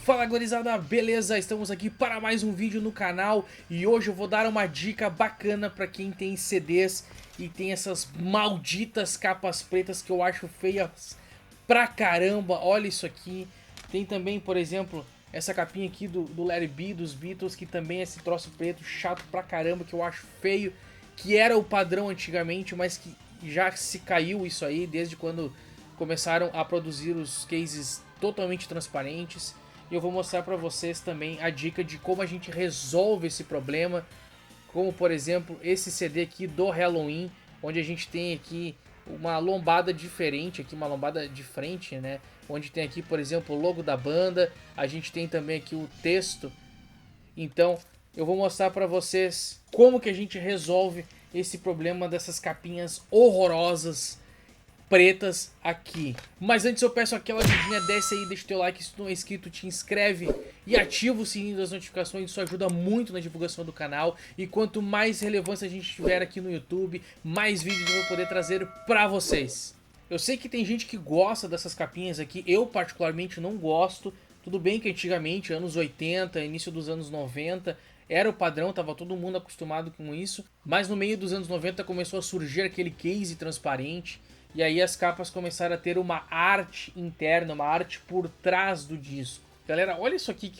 Fala gurizada, beleza? Estamos aqui para mais um vídeo no canal e hoje eu vou dar uma dica bacana para quem tem CDs e tem essas malditas capas pretas que eu acho feias pra caramba. Olha isso aqui. Tem também, por exemplo, essa capinha aqui do Let It Be, dos Beatles, que também é esse troço preto chato pra caramba, que eu acho feio, que era o padrão antigamente, mas que já se caiu isso aí desde quando começaram a produzir os cases totalmente transparentes. E eu vou mostrar para vocês também a dica de como a gente resolve esse problema, como por exemplo esse CD aqui do Halloween, onde a gente tem aqui uma lombada diferente, aqui uma lombada de frente, né? Onde tem aqui, por exemplo, o logo da banda, a gente tem também aqui o texto. Então eu vou mostrar para vocês como que a gente resolve esse problema dessas capinhas horrorosas pretas aqui. Mas antes eu peço aquela ajudinha, desce aí, deixa o teu like se tu não é inscrito, te inscreve e ativa o sininho das notificações, isso ajuda muito na divulgação do canal. E quanto mais relevância a gente tiver aqui no YouTube, mais vídeos eu vou poder trazer pra vocês. Eu sei que tem gente que gosta dessas capinhas aqui, eu particularmente não gosto. Tudo bem que antigamente, anos 80, início dos anos 90, era o padrão, tava todo mundo acostumado com isso. Mas no meio dos anos 90 começou a surgir aquele case transparente. E aí as capas começaram a ter uma arte interna, uma arte por trás do disco. Galera, olha isso aqui,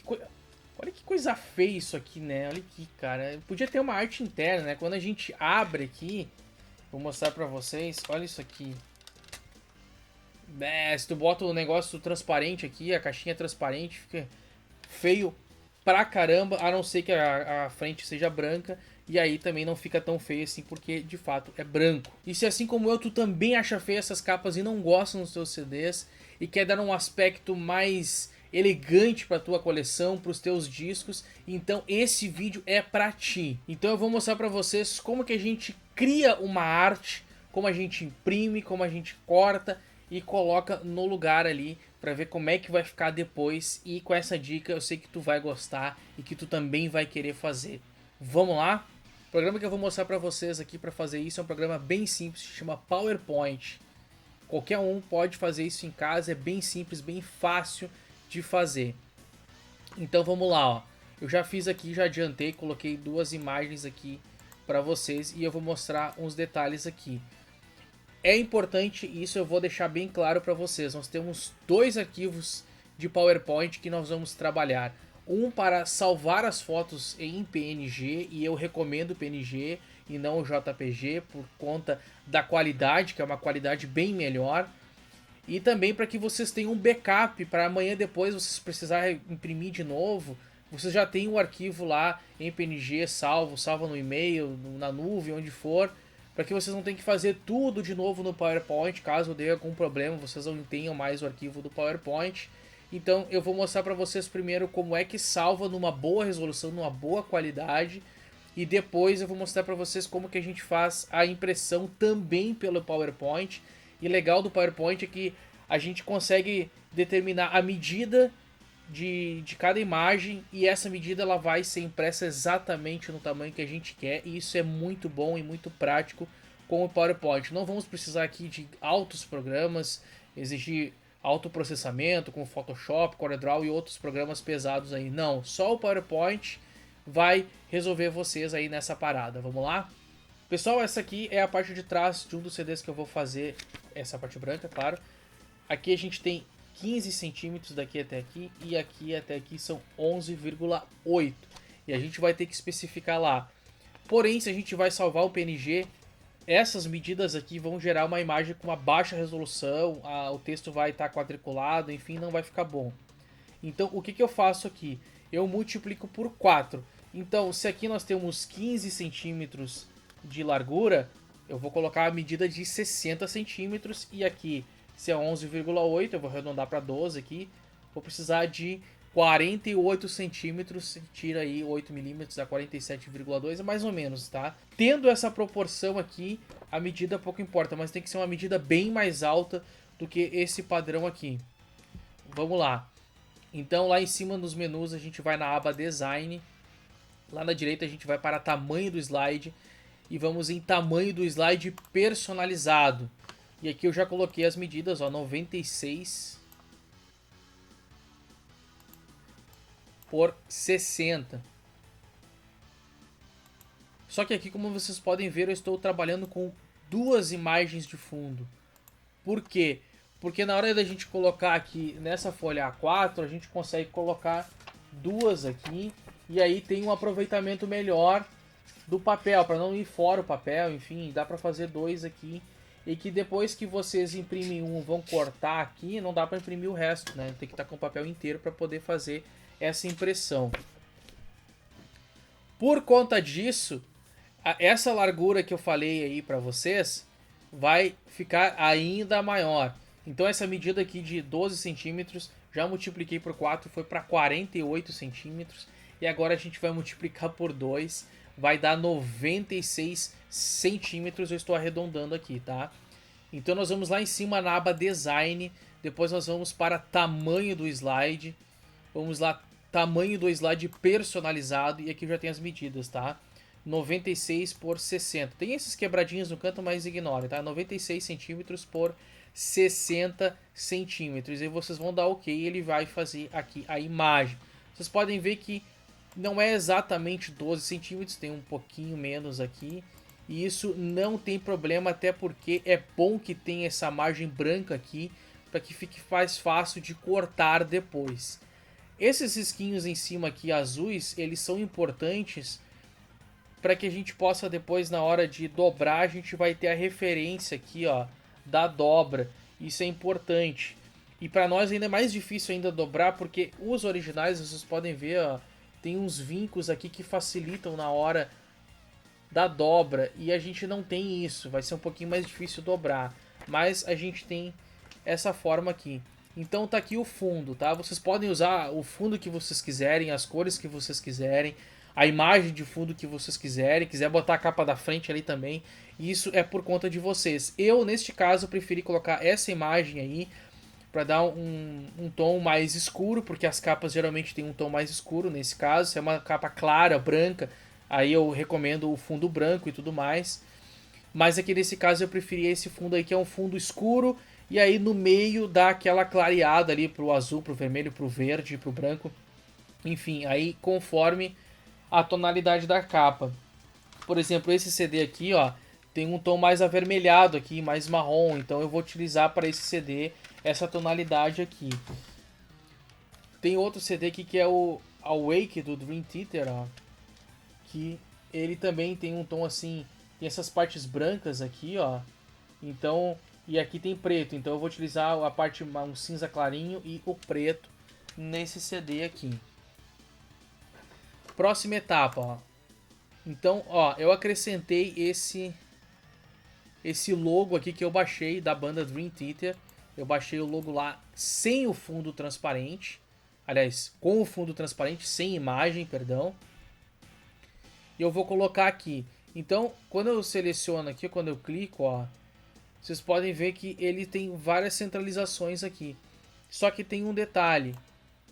olha que coisa feia isso aqui, né? Olha aqui, cara. Podia ter uma arte interna, né? Quando a gente abre aqui, vou mostrar pra vocês, olha isso aqui. Se tu bota o negócio transparente aqui, a caixinha transparente, fica feio pra caramba, a não ser que a frente seja branca. E aí também não fica tão feio assim, porque de fato é branco. E se assim como eu, tu também acha feio essas capas e não gosta nos teus CDs e quer dar um aspecto mais elegante para tua coleção, para os teus discos, então esse vídeo é para ti. Então eu vou mostrar para vocês como que a gente cria uma arte, como a gente imprime, como a gente corta e coloca no lugar ali para ver como é que vai ficar depois. E com essa dica eu sei que tu vai gostar e que tu também vai querer fazer. Vamos lá? O programa que eu vou mostrar para vocês aqui para fazer isso é um programa bem simples, se chama PowerPoint. Qualquer um pode fazer isso em casa, é bem simples, bem fácil de fazer. Então vamos lá, ó. Eu já fiz aqui, já adiantei, coloquei duas imagens aqui para vocês e eu vou mostrar uns detalhes aqui. É importante, isso eu vou deixar bem claro para vocês, nós temos dois arquivos de PowerPoint que nós vamos trabalhar. Um para salvar as fotos em PNG, e eu recomendo o PNG e não o JPG por conta da qualidade, que é uma qualidade bem melhor. E também para que vocês tenham um backup para amanhã depois vocês precisarem imprimir de novo. Vocês já tem o arquivo lá em PNG salvo no e-mail, na nuvem, onde for, para que vocês não tenham que fazer tudo de novo no PowerPoint, caso dê algum problema, vocês não tenham mais o arquivo do PowerPoint. Então eu vou mostrar para vocês primeiro como é que salva numa boa resolução, numa boa qualidade. E depois eu vou mostrar para vocês como que a gente faz a impressão também pelo PowerPoint. E legal do PowerPoint é que a gente consegue determinar a medida de cada imagem. E essa medida ela vai ser impressa exatamente no tamanho que a gente quer. E isso é muito bom e muito prático com o PowerPoint. Não vamos precisar aqui de altos programas, exigir alto processamento com Photoshop, CorelDRAW e outros programas pesados aí. Não, só o PowerPoint vai resolver vocês aí nessa parada. Vamos lá? Pessoal, essa aqui é a parte de trás de um dos CDs que eu vou fazer, essa parte branca, claro. Aqui a gente tem 15 centímetros daqui até aqui e aqui até aqui são 11,8. E a gente vai ter que especificar lá. Porém, se a gente vai salvar o PNG, essas medidas aqui vão gerar uma imagem com uma baixa resolução, o texto vai estar quadriculado, enfim, não vai ficar bom. Então, o que, que eu faço aqui? Eu multiplico por 4. Então, se aqui nós temos 15 centímetros de largura, eu vou colocar a medida de 60 centímetros. E aqui, se é 11,8, eu vou arredondar para 12 aqui, vou precisar de 48 centímetros, tira aí 8 milímetros a 47,2, é mais ou menos, tá? Tendo essa proporção aqui, a medida pouco importa, mas tem que ser uma medida bem mais alta do que esse padrão aqui. Vamos lá. Então lá em cima nos menus a gente vai na aba Design, lá na direita a gente vai para tamanho do slide e vamos em tamanho do slide personalizado. E aqui eu já coloquei as medidas, ó, 96 por 60. Só que aqui, como vocês podem ver, eu estou trabalhando com duas imagens de fundo. Por quê? Porque na hora da gente colocar aqui nessa folha A4, a gente consegue colocar duas aqui e aí tem um aproveitamento melhor do papel, para não ir fora o papel, enfim, dá para fazer dois aqui. E que depois que vocês imprimem um, vão cortar aqui, não dá para imprimir o resto, né? Tem que estar com o papel inteiro para poder fazer essa impressão. Por conta disso, essa largura que eu falei aí para vocês vai ficar ainda maior. Então essa medida aqui de 12 centímetros, já multipliquei por 4, foi para 48 centímetros. E agora a gente vai multiplicar por 2, vai dar 96 centímetros, eu estou arredondando aqui, tá? Então nós vamos lá em cima na aba Design, depois nós vamos para tamanho do slide, vamos lá, tamanho do slide personalizado, e aqui já tem as medidas, tá? 96 por 60. Tem esses quebradinhos no canto, mas ignore, tá? 96 centímetros por 60 centímetros. E vocês vão dar OK, ele vai fazer aqui a imagem. Vocês podem ver que não é exatamente 12 centímetros, tem um pouquinho menos aqui. E isso não tem problema, até porque é bom que tenha essa margem branca aqui, para que fique mais fácil de cortar depois. Esses risquinhos em cima aqui azuis, eles são importantes para que a gente possa depois, na hora de dobrar, a gente vai ter a referência aqui, ó, da dobra. Isso é importante. E para nós ainda é mais difícil ainda dobrar, porque os originais, vocês podem ver, ó, tem uns vincos aqui que facilitam na hora da dobra, e a gente não tem isso, vai ser um pouquinho mais difícil dobrar, mas a gente tem essa forma aqui. Então tá aqui o fundo, tá? Vocês podem usar o fundo que vocês quiserem, as cores que vocês quiserem, a imagem de fundo que vocês quiserem, quiser botar a capa da frente ali também, isso é por conta de vocês. Eu, neste caso, preferi colocar essa imagem aí, para dar um tom mais escuro, porque as capas geralmente têm um tom mais escuro nesse caso. Se é uma capa clara, branca, aí eu recomendo o fundo branco e tudo mais. Mas aqui nesse caso eu preferi esse fundo aí, que é um fundo escuro, e aí no meio dá aquela clareada ali pro azul, pro vermelho, pro verde, pro branco. Enfim, aí conforme a tonalidade da capa. Por exemplo, esse CD aqui, ó, tem um tom mais avermelhado aqui, mais marrom, então eu vou utilizar para esse CD essa tonalidade aqui. Tem outro CD aqui que é o Awake do Dream Theater, ó, que ele também tem um tom assim, tem essas partes brancas aqui, ó. Então, e aqui tem preto, então eu vou utilizar a parte um cinza clarinho e o preto nesse CD aqui. Próxima etapa, ó. Então, ó, eu acrescentei esse logo aqui que eu baixei da banda Dream Theater. Eu baixei o logo lá sem o fundo transparente. Aliás, com o fundo transparente, sem imagem, perdão. E eu vou colocar aqui. Então, quando eu seleciono aqui, quando eu clico, ó, vocês podem ver que ele tem várias centralizações aqui. Só que tem um detalhe.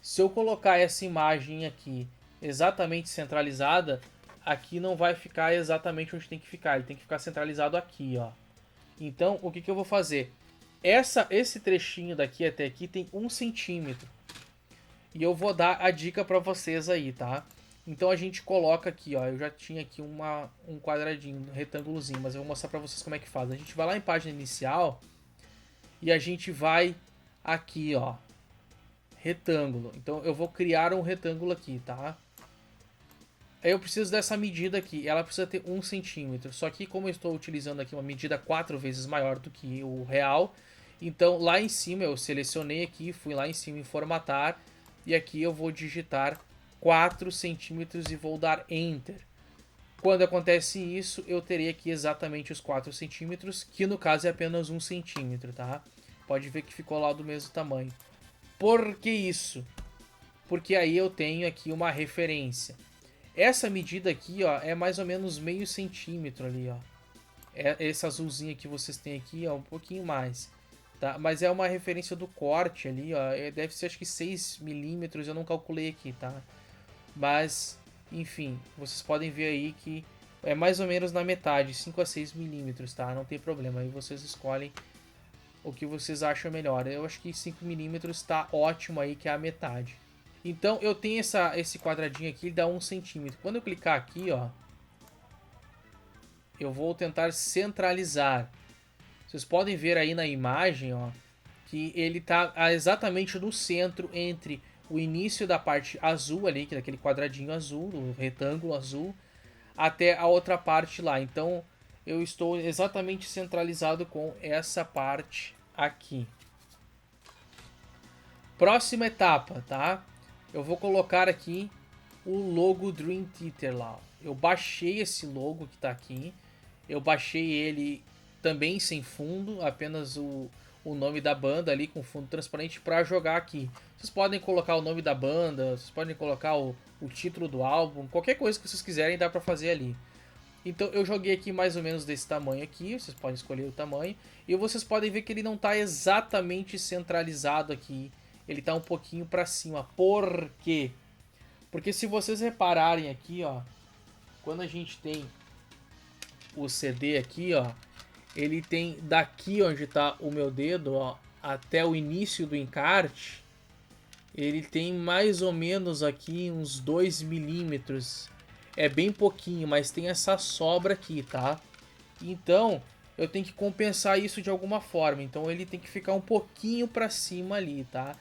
Se eu colocar essa imagem aqui exatamente centralizada, aqui não vai ficar exatamente onde tem que ficar. Ele tem que ficar centralizado aqui, ó. Então, o que eu vou fazer? Esse trechinho daqui até aqui tem 1 centímetro. E eu vou dar a dica para vocês aí, tá? Então a gente coloca aqui, ó. Eu já tinha aqui um quadradinho, um retângulozinho, mas eu vou mostrar para vocês como é que faz. A gente vai lá em página inicial e a gente vai aqui, ó. Retângulo. Então eu vou criar um retângulo aqui, tá? Aí eu preciso dessa medida aqui. Ela precisa ter 1 centímetro. Só que como eu estou utilizando aqui uma medida 4 vezes maior do que o real, então lá em cima eu selecionei aqui, fui lá em cima em formatar, e aqui eu vou digitar 4 centímetros e vou dar Enter. Quando acontece isso, eu terei aqui exatamente os 4 centímetros, que no caso é apenas 1 centímetro, tá? Pode ver que ficou lá do mesmo tamanho. Por que isso? Porque aí eu tenho aqui uma referência. Essa medida aqui, ó, é mais ou menos meio centímetro ali, ó. Esse azulzinho que vocês têm aqui, ó, um pouquinho mais, tá? Mas é uma referência do corte ali, ó. Deve ser acho que 6 milímetros, eu não calculei aqui, tá? Mas, enfim, vocês podem ver aí que é mais ou menos na metade, 5 a 6 milímetros, tá? Não tem problema, aí vocês escolhem o que vocês acham melhor. Eu acho que 5 milímetros tá ótimo aí, que é a metade. Então eu tenho esse quadradinho aqui, ele dá 1 centímetro. Quando eu clicar aqui, ó, eu vou tentar centralizar. Vocês podem ver aí na imagem, ó, que ele está exatamente no centro entre o início da parte azul ali, que é daquele quadradinho azul, do retângulo azul, até a outra parte lá. Então eu estou exatamente centralizado com essa parte aqui. Próxima etapa, tá? Eu vou colocar aqui o logo Dream Theater lá. Eu baixei esse logo que está aqui. Eu baixei ele também sem fundo, apenas o nome da banda ali com fundo transparente para jogar aqui. Vocês podem colocar o nome da banda, vocês podem colocar o título do álbum, qualquer coisa que vocês quiserem dá para fazer ali. Então eu joguei aqui mais ou menos desse tamanho aqui, vocês podem escolher o tamanho. E vocês podem ver que ele não está exatamente centralizado aqui, ele está um pouquinho para cima. Por quê? Porque se vocês repararem aqui, ó, quando a gente tem o CD aqui, ó, ele tem daqui onde está o meu dedo, ó, até o início do encarte, ele tem mais ou menos aqui uns 2 milímetros. É bem pouquinho, mas tem essa sobra aqui, tá? Então, eu tenho que compensar isso de alguma forma. Então, ele tem que ficar um pouquinho para cima ali, tá?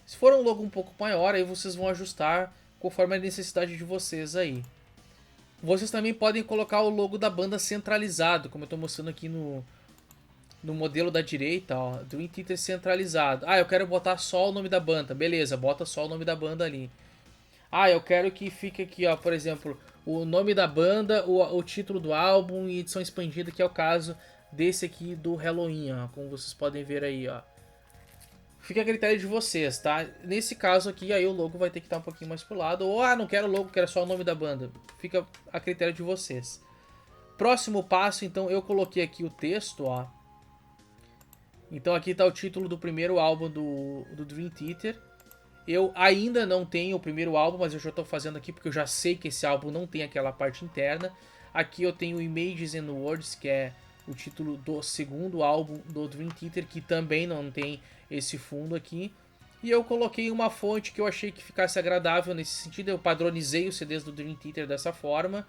Se for um logo um pouco maior, aí vocês vão ajustar conforme a necessidade de vocês aí. Vocês também podem colocar o logo da banda centralizado, como eu estou mostrando aqui no modelo da direita, ó, Dream Theater centralizado. Ah, eu quero botar só o nome da banda. Beleza, bota só o nome da banda ali. Ah, eu quero que fique aqui, ó, por exemplo, o nome da banda, o título do álbum e edição expandida, que é o caso desse aqui do Halloween, ó, como vocês podem ver aí, ó. Fica a critério de vocês, tá? Nesse caso aqui, aí o logo vai ter que estar um pouquinho mais pro lado. Ou, ah, não quero logo, quero só o nome da banda. Fica a critério de vocês. Próximo passo, então, eu coloquei aqui o texto, ó. Então aqui está o título do primeiro álbum do Dream Theater. Eu ainda não tenho o primeiro álbum, mas eu já estou fazendo aqui porque eu já sei que esse álbum não tem aquela parte interna. Aqui eu tenho Images and Words, que é o título do segundo álbum do Dream Theater, que também não tem esse fundo aqui. E eu coloquei uma fonte que eu achei que ficasse agradável nesse sentido. Eu padronizei os CDs do Dream Theater dessa forma.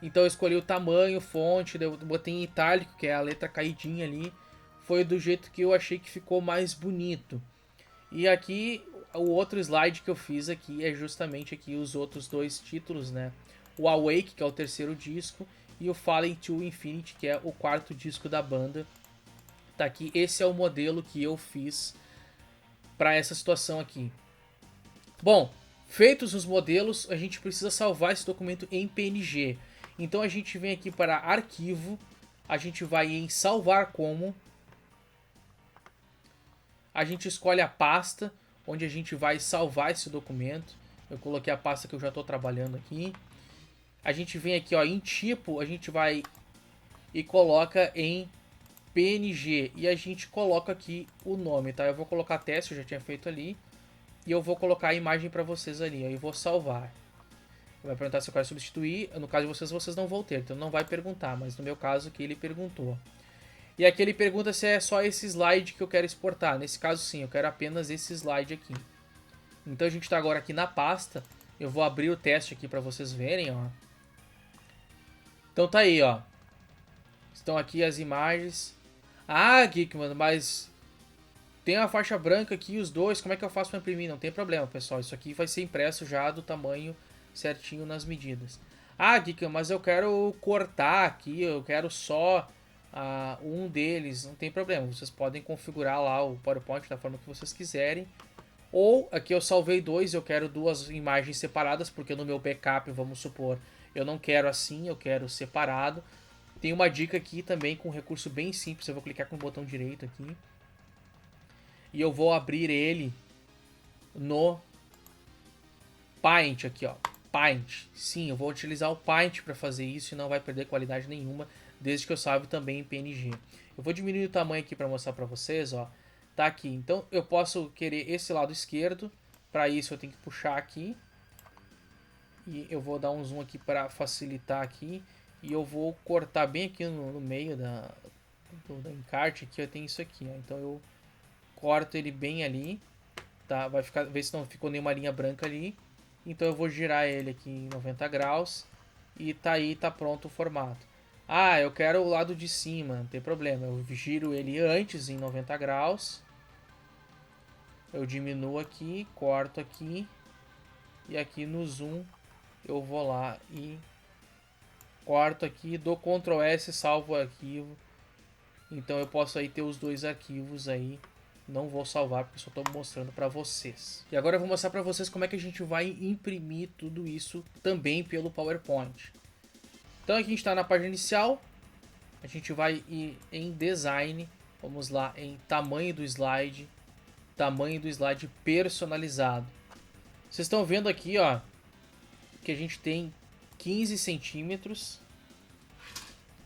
Então eu escolhi o tamanho, fonte, eu botei em itálico, que é a letra caidinha ali. Foi do jeito que eu achei que ficou mais bonito. E aqui, o outro slide que eu fiz aqui é justamente aqui os outros dois títulos, né? O Awake, que é o terceiro disco, e o Falling to Infinity, que é o quarto disco da banda. Tá aqui, esse é o modelo que eu fiz para essa situação aqui. Bom, feitos os modelos, a gente precisa salvar esse documento em PNG. Então a gente vem aqui para Arquivo, a gente vai em Salvar Como, a gente escolhe a pasta onde a gente vai salvar esse documento. Eu coloquei a pasta que eu já estou trabalhando aqui. A gente vem aqui, ó, em tipo, a gente vai e coloca em PNG e a gente coloca aqui o nome, tá? Eu vou colocar teste, eu já tinha feito ali, e eu vou colocar a imagem para vocês ali, aí eu vou salvar. Vai perguntar se eu quero substituir, no caso de vocês, vocês não vão ter, então não vai perguntar, mas no meu caso aqui ele perguntou. E aqui ele pergunta se é só esse slide que eu quero exportar. Nesse caso sim, eu quero apenas esse slide aqui. Então a gente está agora aqui na pasta. Eu vou abrir o teste aqui para vocês verem, ó. Então tá aí, ó. Estão aqui as imagens. Ah, Geekman, mas tem a faixa branca aqui, os dois. Como é que eu faço para imprimir? Não tem problema, pessoal. Isso aqui vai ser impresso já do tamanho certinho nas medidas. Ah, Geekman, mas eu quero cortar aqui. Eu quero só um deles. Não tem problema. Vocês podem configurar lá o PowerPoint da forma que vocês quiserem. Ou aqui eu salvei dois, eu quero duas imagens separadas, porque no meu backup, vamos supor, eu não quero assim, eu quero separado. Tem uma dica aqui também com um recurso bem simples, eu vou clicar com o botão direito aqui. E eu vou abrir ele no Paint aqui, ó. Paint. Sim, eu vou utilizar o Paint para fazer isso e não vai perder qualidade nenhuma, desde que eu salve também em PNG. Eu vou diminuir o tamanho aqui para mostrar para vocês, ó. Tá aqui. Então eu posso querer esse lado esquerdo. Para isso eu tenho que puxar aqui. E eu vou dar um zoom aqui para facilitar aqui. E eu vou cortar bem aqui no meio do encarte. Aqui eu tenho isso aqui. Ó. Então eu corto ele bem ali. tá? Vai ficar, ver se não ficou nenhuma linha branca ali. Então eu vou girar ele aqui em 90 graus e tá aí, tá pronto o formato. Ah, eu quero o lado de cima, não tem problema. Eu giro ele antes em 90 graus. Eu diminuo aqui, corto aqui. E aqui no zoom eu vou lá e corto aqui, dou Ctrl S, salvo o arquivo. Então eu posso aí ter os dois arquivos aí. Não vou salvar porque só estou mostrando para vocês. E agora eu vou mostrar para vocês como é que a gente vai imprimir tudo isso também pelo PowerPoint. Então aqui a gente está na página inicial. A gente vai ir em Design. Vamos lá em Tamanho do Slide. Tamanho do Slide personalizado. Vocês estão vendo aqui, ó, que a gente tem 15 centímetros.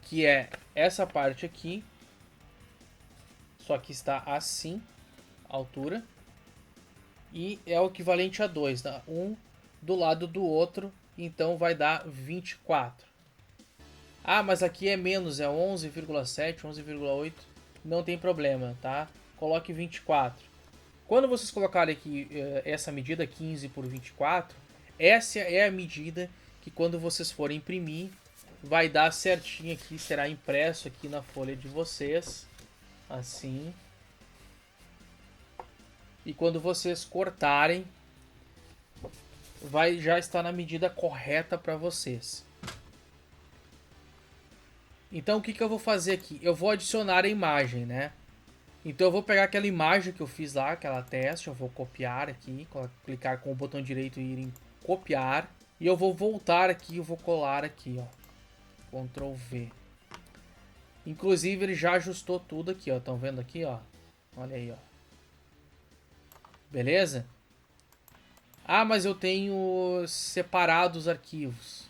Que é essa parte aqui. Só que está assim, a altura. E é o equivalente a 2, tá? Um do lado do outro, então vai dar 24. Ah, mas aqui é menos, é 11,7, 11,8. Não tem problema, tá? Coloque 24. Quando vocês colocarem aqui essa medida 15 por 24, essa é a medida que quando vocês forem imprimir, vai dar certinho aqui, será impresso aqui na folha de vocês. Assim. E quando vocês cortarem, vai já estar na medida correta para vocês. Então o que eu vou fazer aqui? Eu vou adicionar a imagem, né? Então eu vou pegar aquela imagem que eu fiz lá, aquela teste, eu vou copiar aqui, clicar com o botão direito e ir em copiar. E eu vou voltar aqui, eu vou colar aqui, ó. Ctrl V. Inclusive ele já ajustou tudo aqui, ó. Estão vendo aqui, ó? Olha aí, ó. Beleza? Ah, mas eu tenho separado os arquivos.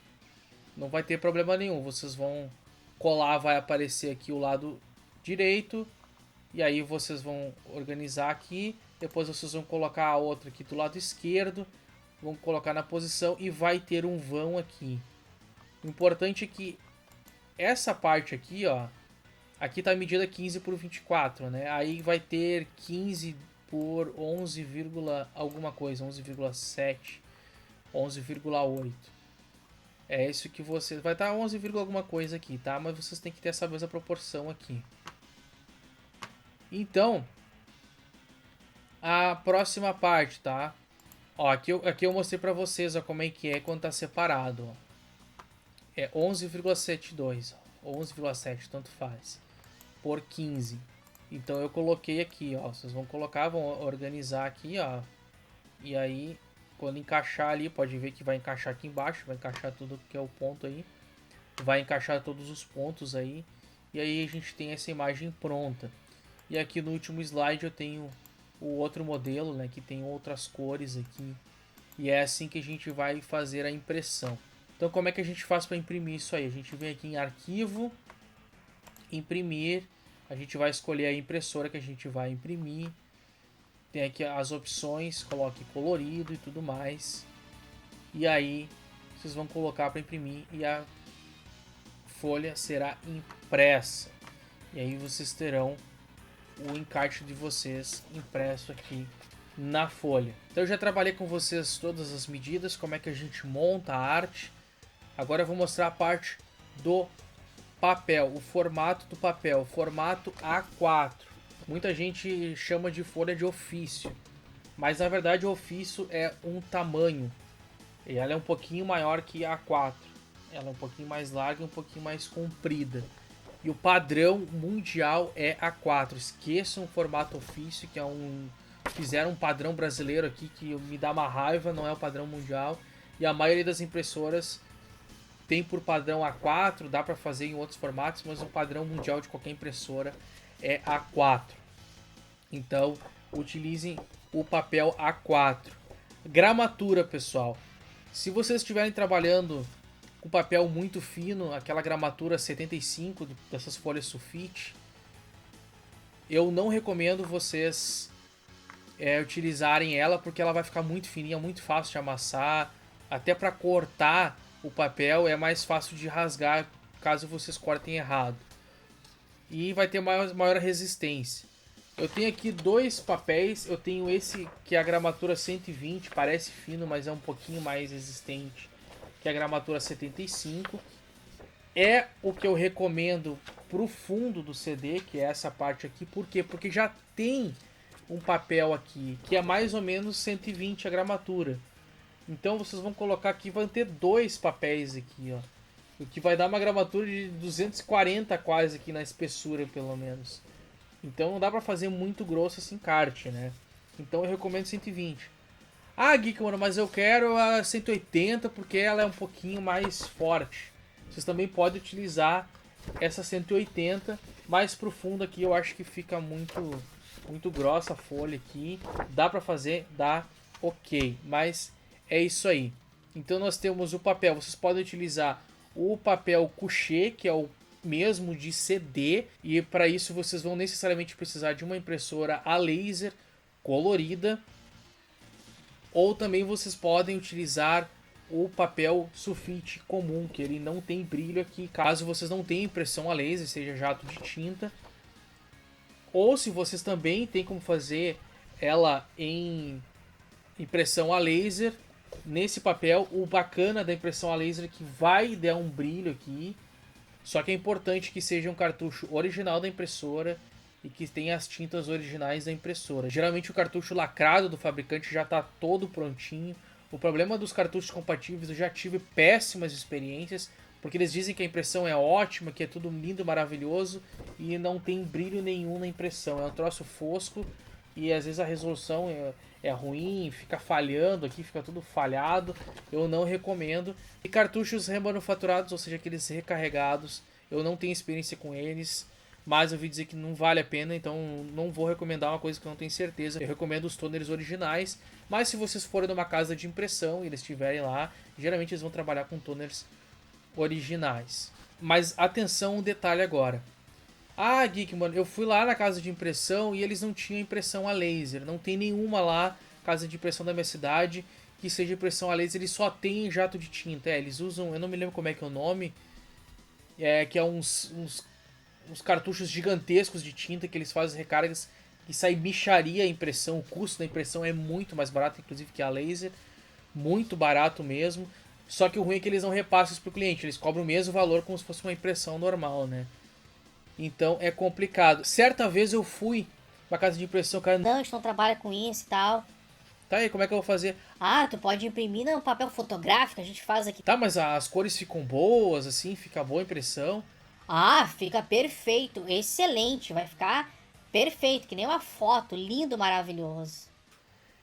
Não vai ter problema nenhum. Vocês vão colar, vai aparecer aqui o lado direito. E aí vocês vão organizar aqui. Depois vocês vão colocar a outra aqui do lado esquerdo. Vão colocar na posição e vai ter um vão aqui. O importante é que essa parte aqui, ó. Aqui tá a medida 15 por 24, né? Aí vai ter 15 por 11, alguma coisa, 11,7, 11,8. É isso que você... Vai estar 11, alguma coisa aqui, tá? Mas vocês têm que ter essa mesma proporção aqui. Então, a próxima parte, tá? Ó, aqui eu mostrei pra vocês, ó, como é que é quando tá separado, ó. É 11,72, ó. 11,7, tanto faz. Por 15. Então eu coloquei aqui, ó. Vocês vão colocar, vão organizar aqui, ó. E aí, quando encaixar ali, pode ver que vai encaixar aqui embaixo. Vai encaixar tudo que é o ponto aí. Vai encaixar todos os pontos aí. E aí a gente tem essa imagem pronta. E aqui no último slide eu tenho o outro modelo, né? Que tem outras cores aqui. E é assim que a gente vai fazer a impressão. Então como é que a gente faz para imprimir isso aí? A gente vem aqui em Arquivo, Imprimir. A gente vai escolher a impressora que a gente vai imprimir. Tem aqui as opções, coloque colorido e tudo mais. E aí vocês vão colocar para imprimir e a folha será impressa. E aí vocês terão o encarte de vocês impresso aqui na folha. Então eu já trabalhei com vocês todas as medidas, como é que a gente monta a arte. Agora eu vou mostrar a parte do papel, o formato do papel, formato A4. Muita gente chama de folha de ofício, mas na verdade o ofício é um tamanho. E ela é um pouquinho maior que A4. Ela é um pouquinho mais larga e um pouquinho mais comprida. E o padrão mundial é A4. Esqueçam o formato ofício, que é um... Fizeram um padrão brasileiro aqui que me dá uma raiva, não é o padrão mundial. E a maioria das impressoras tem por padrão A4, dá para fazer em outros formatos, mas o padrão mundial de qualquer impressora é A4. Então, utilizem o papel A4. Gramatura, pessoal. Se vocês estiverem trabalhando com papel muito fino, aquela gramatura 75 dessas folhas sulfite, eu não recomendo vocês utilizarem ela, porque ela vai ficar muito fininha, muito fácil de amassar. Até para cortar o papel é mais fácil de rasgar caso vocês cortem errado. E vai ter maior resistência. Eu tenho aqui dois papéis. Eu tenho esse que é a gramatura 120, parece fino, mas é um pouquinho mais resistente que a gramatura 75. É o que eu recomendo pro fundo do CD, que é essa parte aqui. Por quê? Porque já tem um papel aqui que é mais ou menos 120 a gramatura. Então vocês vão colocar aqui, vão ter dois papéis aqui, ó. O que vai dar uma gramatura de 240 quase aqui na espessura, pelo menos. Então não dá pra fazer muito grosso esse encarte, né? Então eu recomendo 120. Ah, Geek, mano, mas eu quero a 180 porque ela é um pouquinho mais forte. Vocês também podem utilizar essa 180, mais pro fundo aqui eu acho que fica muito grossa a folha aqui. Dá pra fazer, dá, ok. Mas é isso aí. Então nós temos o papel, vocês podem utilizar o papel couché, que é o mesmo de CD, e para isso vocês vão necessariamente precisar de uma impressora a laser colorida, ou também vocês podem utilizar o papel sulfite comum, que ele não tem brilho aqui, caso vocês não tenham impressão a laser, seja jato de tinta. Ou se vocês também têm como fazer ela em impressão a laser, nesse papel, o bacana da impressão a laser é que vai dar um brilho aqui, só que é importante que seja um cartucho original da impressora e que tenha as tintas originais da impressora. Geralmente o cartucho lacrado do fabricante já está todo prontinho. O problema dos cartuchos compatíveis, eu já tive péssimas experiências, porque eles dizem que a impressão é ótima, que é tudo lindo, maravilhoso, e não tem brilho nenhum na impressão. É um troço fosco e às vezes a resolução é ruim, fica falhando aqui, fica tudo falhado. Eu não recomendo. E cartuchos remanufaturados, ou seja, aqueles recarregados, eu não tenho experiência com eles, mas eu ouvi dizer que não vale a pena, então não vou recomendar uma coisa que eu não tenho certeza. Eu recomendo os toners originais, mas se vocês forem numa casa de impressão e eles estiverem lá, geralmente eles vão trabalhar com toners originais. Mas atenção, um detalhe agora. Ah, Geek, mano, eu fui lá na casa de impressão e eles não tinham impressão a laser. Não tem nenhuma lá, casa de impressão da minha cidade, que seja impressão a laser. Eles só tem jato de tinta. É, eles usam, eu não me lembro como é que é o nome, que é uns cartuchos gigantescos de tinta que eles fazem recargas que sai bicharia a impressão. O custo da impressão é muito mais barato, inclusive, que a laser. Muito barato mesmo. Só que o ruim é que eles não repassam isso pro cliente. Eles cobram o mesmo valor como se fosse uma impressão normal, né? Então é complicado. Certa vez eu fui pra casa de impressão, cara. Não, a gente não trabalha com isso e tal. Tá aí, como é que eu vou fazer? Ah, tu pode imprimir no papel fotográfico, a gente faz aqui. Tá, mas as cores ficam boas, assim, fica boa a impressão. Ah, fica perfeito, excelente, vai ficar perfeito, que nem uma foto, lindo, maravilhoso.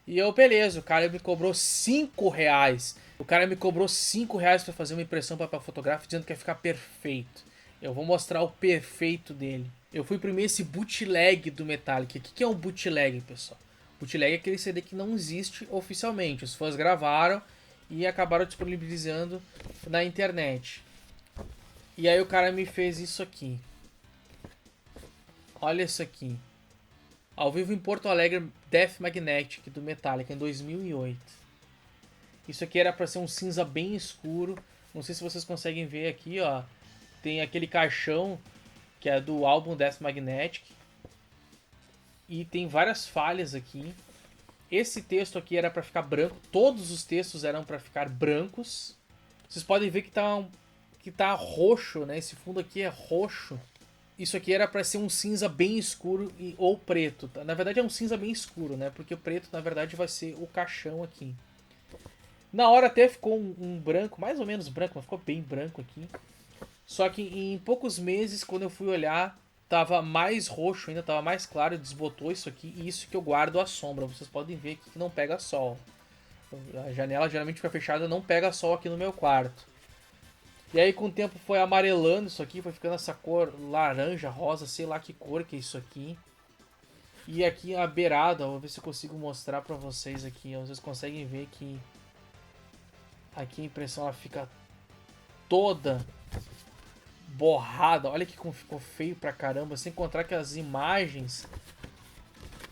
E eu, beleza, o cara me cobrou 5 reais. O cara me cobrou 5 reais pra fazer uma impressão para papel fotográfico, dizendo que ia ficar perfeito. Eu vou mostrar o perfeito dele. Eu fui imprimir esse bootleg do Metallica. O que é um bootleg, pessoal? Bootleg é aquele CD que não existe oficialmente. Os fãs gravaram e acabaram disponibilizando na internet. E aí o cara me fez isso aqui. Olha isso aqui. Ao vivo em Porto Alegre, Death Magnetic do Metallica em 2008. Isso aqui era para ser um cinza bem escuro. Não sei se vocês conseguem ver aqui, ó. Tem aquele caixão que é do álbum Death Magnetic. E tem várias falhas aqui. Esse texto aqui era para ficar branco. Todos os textos eram para ficar brancos. Vocês podem ver que tá roxo, né? Esse fundo aqui é roxo. Isso aqui era para ser um cinza bem escuro ou preto. Tá? Na verdade é um cinza bem escuro, né? Porque o preto, na verdade, vai ser o caixão aqui. Na hora até ficou um branco, mais ou menos branco, mas ficou bem branco aqui. Só que em poucos meses, quando eu fui olhar, tava mais roxo ainda, tava mais claro, desbotou isso aqui. E isso que eu guardo à sombra. Vocês podem ver aqui que não pega sol. A janela geralmente fica fechada, não pega sol aqui no meu quarto. E aí com o tempo foi amarelando isso aqui, foi ficando essa cor laranja, rosa, sei lá que cor que é isso aqui. E aqui a beirada, vou ver se eu consigo mostrar pra vocês aqui, ó. Vocês conseguem ver que aqui a impressão ela fica toda borrada. Olha que como ficou feio pra caramba, sem contar que as imagens,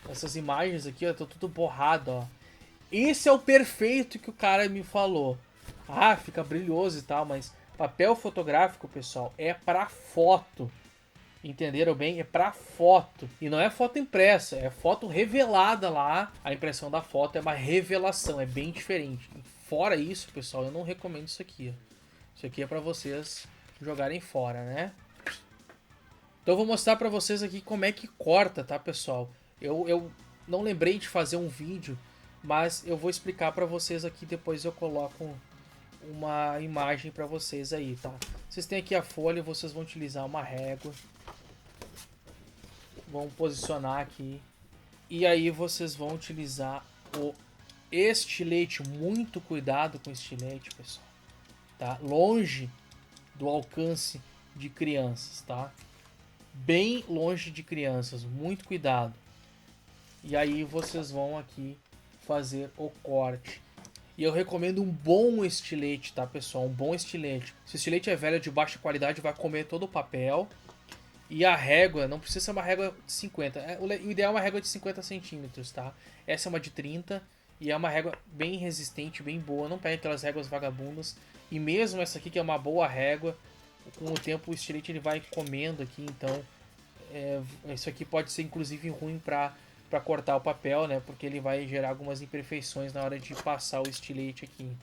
essas imagens aqui, ó, estão tudo borrado, ó. Esse é o perfeito que o cara me falou. Ah, fica brilhoso e tal, mas papel fotográfico, pessoal, é para foto. Entenderam bem? É pra foto. E não é foto impressa, é foto revelada lá. A impressão da foto é uma revelação, é bem diferente. Fora isso, pessoal, eu não recomendo isso aqui. Isso aqui é pra vocês jogarem fora, né? Então eu vou mostrar pra vocês aqui como é que corta, tá, pessoal? Eu não lembrei de fazer um vídeo, mas eu vou explicar pra vocês aqui, depois eu coloco uma imagem pra vocês aí, tá? Vocês têm aqui a folha, vocês vão utilizar uma régua. Vão posicionar aqui. E aí vocês vão utilizar o estilete. Muito cuidado com o estilete, pessoal. Tá? Longe do alcance de crianças, tá? Bem longe de crianças. Muito cuidado. E aí vocês vão aqui fazer o corte. E eu recomendo um bom estilete, tá, pessoal? Um bom estilete. Se o estilete é velho, de baixa qualidade, vai comer todo o papel. E a régua, não precisa ser uma régua de 50. O ideal é uma régua de 50 centímetros, tá? Essa é uma de 30 e é uma régua bem resistente, bem boa. Não pega aquelas réguas vagabundas. E mesmo essa aqui, que é uma boa régua, com o tempo o estilete ele vai comendo aqui. Então, isso aqui pode ser inclusive ruim para cortar o papel, né? Porque ele vai gerar algumas imperfeições na hora de passar o estilete aqui.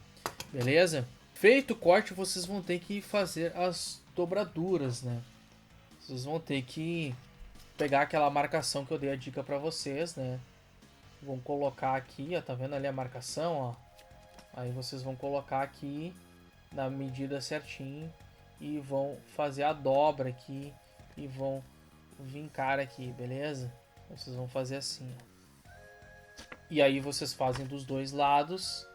Beleza? Feito o corte, vocês vão ter que fazer as dobraduras, né? Vocês vão ter que pegar aquela marcação que eu dei a dica pra vocês, né? Vão colocar aqui, ó, tá vendo ali a marcação, ó? Aí vocês vão colocar aqui na medida certinho e vão fazer a dobra aqui e vão vincar aqui, beleza? Vocês vão fazer assim, ó. E aí vocês fazem dos dois lados,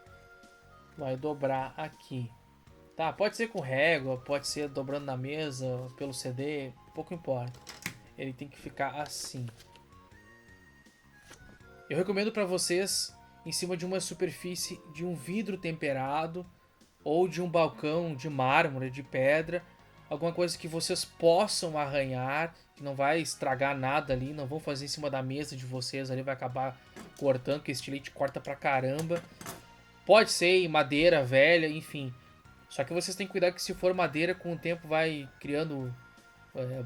vai dobrar aqui. Tá, pode ser com régua, pode ser dobrando na mesa, pelo CD, pouco importa. Ele tem que ficar assim. Eu recomendo para vocês em cima de uma superfície de um vidro temperado ou de um balcão de mármore, de pedra, alguma coisa que vocês possam arranhar, que não vai estragar nada ali, não vão fazer em cima da mesa de vocês ali, vai acabar cortando, que esse estilete corta pra caramba. Pode ser em madeira velha, enfim. Só que vocês têm que cuidar que se for madeira, com o tempo vai criando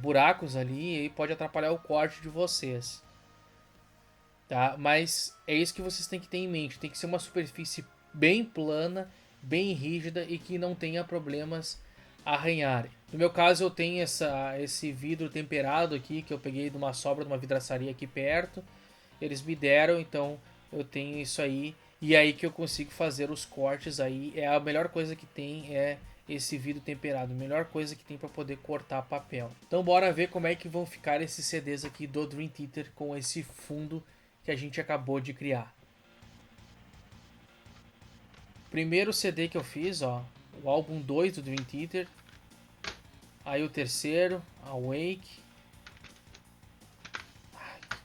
buracos ali e pode atrapalhar o corte de vocês. Tá? Mas é isso que vocês têm que ter em mente. Tem que ser uma superfície bem plana, bem rígida e que não tenha problemas a arranharem. No meu caso eu tenho esse vidro temperado aqui que eu peguei de uma sobra de uma vidraçaria aqui perto. Eles me deram, então eu tenho isso aí. E aí que eu consigo fazer os cortes aí. É a melhor coisa que tem é esse vidro temperado. A melhor coisa que tem para poder cortar papel. Então bora ver como é que vão ficar esses CDs aqui do Dream Theater com esse fundo que a gente acabou de criar. Primeiro CD que eu fiz, ó, o álbum 2 do Dream Theater. Aí o terceiro, Awake.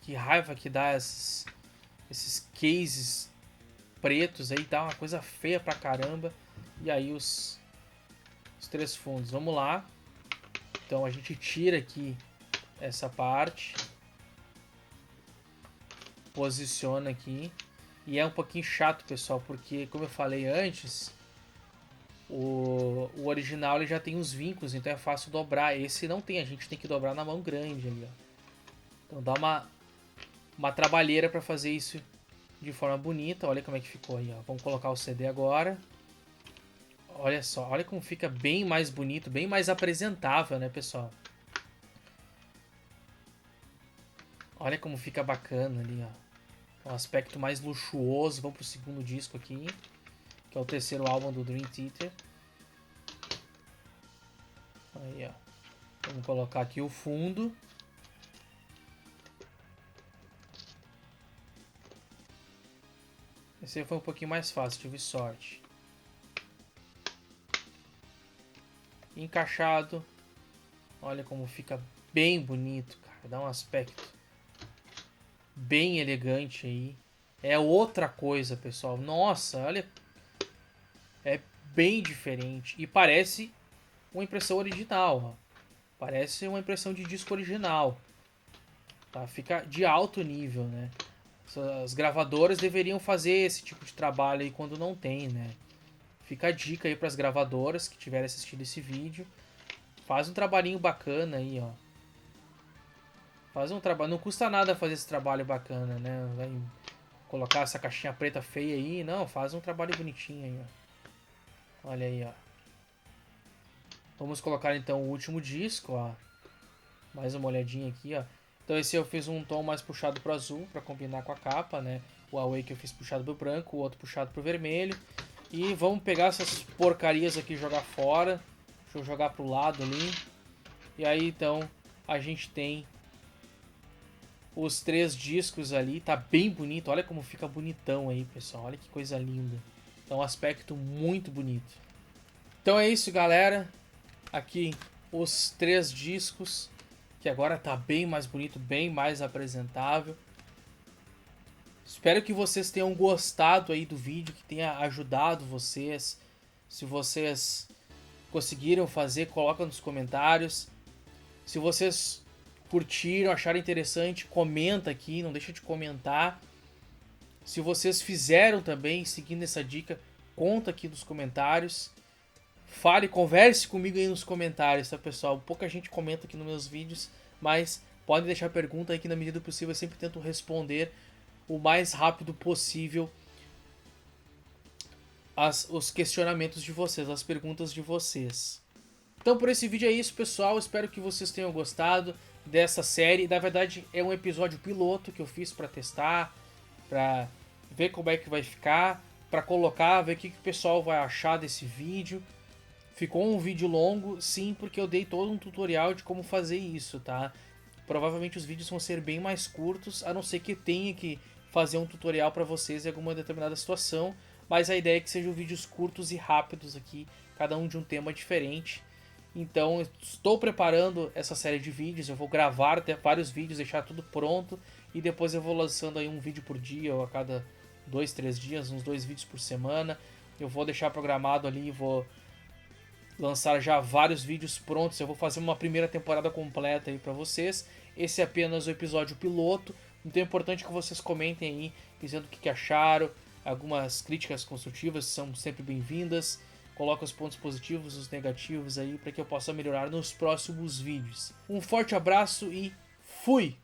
Que raiva que dá esses cases pretos aí, dá uma coisa feia pra caramba. E aí os três fundos. Vamos lá. Então a gente tira aqui essa parte. Posiciona aqui. E é um pouquinho chato, pessoal, porque como eu falei antes, o original ele já tem os vincos, então é fácil dobrar. Esse não tem, a gente tem que dobrar na mão grande ali, ó. Então dá uma trabalheira para fazer isso de forma bonita. Olha como é que ficou aí, ó. Vamos colocar o CD agora. Olha só, olha como fica bem mais bonito, bem mais apresentável, né, pessoal? Olha como fica bacana ali, ó. Um aspecto mais luxuoso. Vamos pro segundo disco aqui, que é o terceiro álbum do Dream Theater. Aí, ó. Vamos colocar aqui o fundo. Esse foi um pouquinho mais fácil, tive sorte. Encaixado. Olha como fica bem bonito, cara. Dá um aspecto bem elegante aí. É outra coisa, pessoal. Nossa, olha. É bem diferente. E parece uma impressão original. Ó. Parece uma impressão de disco original. Tá? Fica de alto nível, né? As gravadoras deveriam fazer esse tipo de trabalho aí quando não tem, né? Fica a dica aí para as gravadoras que tiverem assistido esse vídeo. Faz um trabalhinho bacana aí, ó. Faz um trabalho, não custa nada fazer esse trabalho bacana, né? Vai colocar essa caixinha preta feia aí, não, faz um trabalho bonitinho aí, ó. Olha aí, ó. Vamos colocar então o último disco, ó. Mais uma olhadinha aqui, ó. Então esse eu fiz um tom mais puxado pro azul, para combinar com a capa, né? O Awake eu fiz puxado pro branco, o outro puxado pro vermelho. E vamos pegar essas porcarias aqui e jogar fora. Deixa eu jogar pro lado ali. E aí então a gente tem os 3 discos ali. Tá bem bonito, olha como fica bonitão aí, pessoal. Olha que coisa linda. Então um aspecto muito bonito. Então é isso, galera. Aqui os 3 discos, que agora tá bem mais bonito, bem mais apresentável. Espero que vocês tenham gostado aí do vídeo, que tenha ajudado vocês. Se vocês conseguiram fazer, coloca nos comentários. Se vocês curtiram, acharam interessante, comenta aqui, não deixa de comentar. Se vocês fizeram também, seguindo essa dica, conta aqui nos comentários. Fale, converse comigo aí nos comentários, tá, pessoal? Pouca gente comenta aqui nos meus vídeos, mas podem deixar pergunta aí que na medida do possível eu sempre tento responder o mais rápido possível os questionamentos de vocês, as perguntas de vocês. Então por esse vídeo é isso, pessoal. Espero que vocês tenham gostado dessa série. Na verdade é um episódio piloto que eu fiz para testar, para ver como é que vai ficar, para colocar, ver o que o pessoal vai achar desse vídeo. Ficou um vídeo longo, sim, porque eu dei todo um tutorial de como fazer isso, tá? Provavelmente os vídeos vão ser bem mais curtos, a não ser que eu tenha que fazer um tutorial para vocês em alguma determinada situação, mas a ideia é que sejam vídeos curtos e rápidos aqui, cada um de um tema diferente. Então, estou preparando essa série de vídeos, eu vou gravar até vários vídeos, deixar tudo pronto, e depois eu vou lançando aí um vídeo por dia, ou a cada 2, 3 dias, uns 2 vídeos por semana. Eu vou deixar programado ali e vou lançar já vários vídeos prontos. Eu vou fazer uma primeira temporada completa aí pra vocês. Esse é apenas o episódio piloto. Então é importante que vocês comentem aí, dizendo o que acharam. Algumas críticas construtivas são sempre bem-vindas. Coloca os pontos positivos, os negativos aí, para que eu possa melhorar nos próximos vídeos. Um forte abraço e fui!